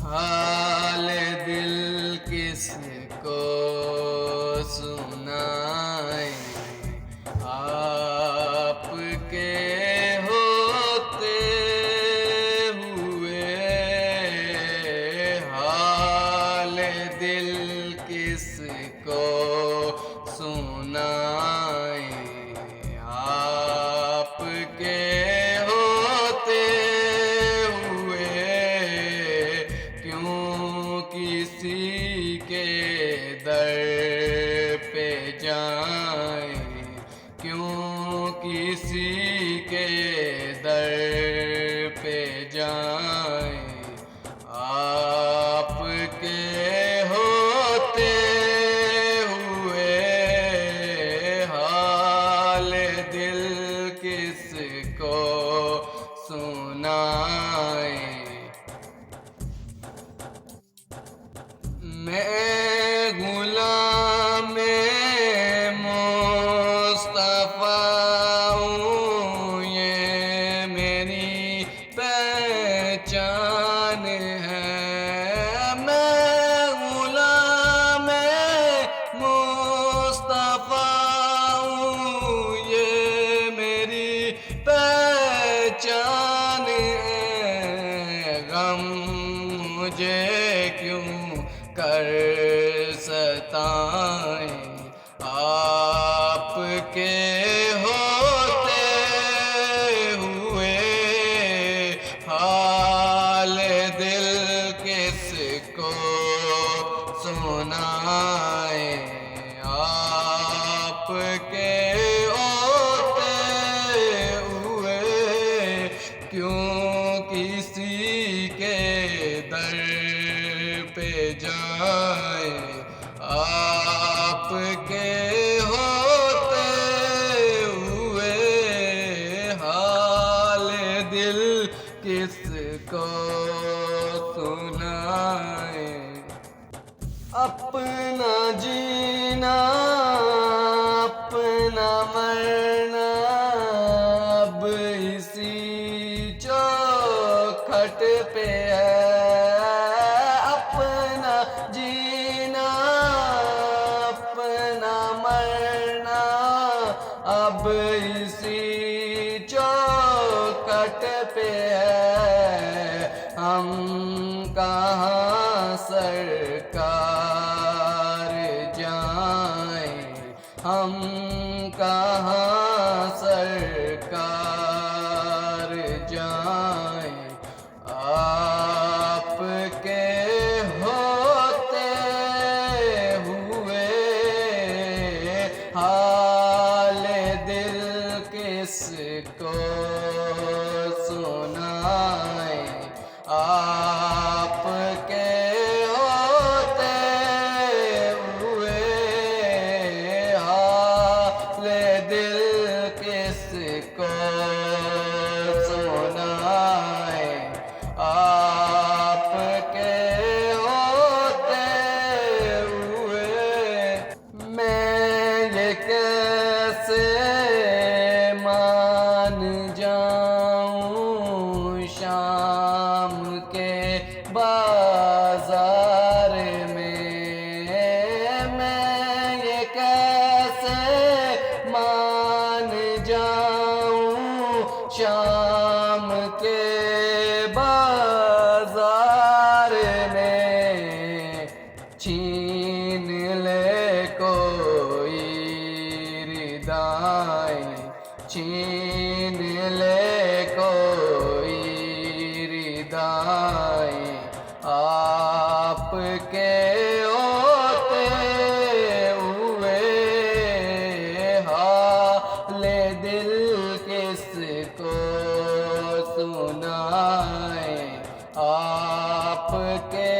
हाल दिल किसको सुनाए, आपके होते हुए। हाल दिल किसको सुनाए, आपके होते हुए। क्यों किसी के दर पे जाएं, क्यों किसी के दर पे जाएं। आपके होते हुए हाल दिल किसको सुनाए। मैं गुलाम-ए मुस्तफा हूँ, ये मेरी पहचान है। मैं गुलाम-ए मुस्तफा हूँ, ये मेरी पहचान है। गम मुझे क्यों कर सताएं, आपके होते हुए। हाल दिल किसको सुनाए, आपके होते हुए। क्यों किसी के दर पे जाए, आपके होते हुए। हाल दिल किसको सुनाए। अपना जीना अपना मरना अब इसी चौखट पे है। अपना जीना अपना मरना अब इसी चौखट पे है। हम कहाँ सरकार जाएं, हम कहाँ सरकार जाएं। आपके होते हुए हाल दिल किसको सुनाए, आपके होते हुए। हाल दिल किसको सुनाए, आपके होते हुए। मैं ये कैसे मान जाऊं शाम के बाजार में। मैं ये कैसे मान जाऊं शाम के बाजार में। छीन ले कोई रिदाएं, छीन ले कोई रिदाएं। आपके होते हुए हाल दिल किसको सुनाए, आपके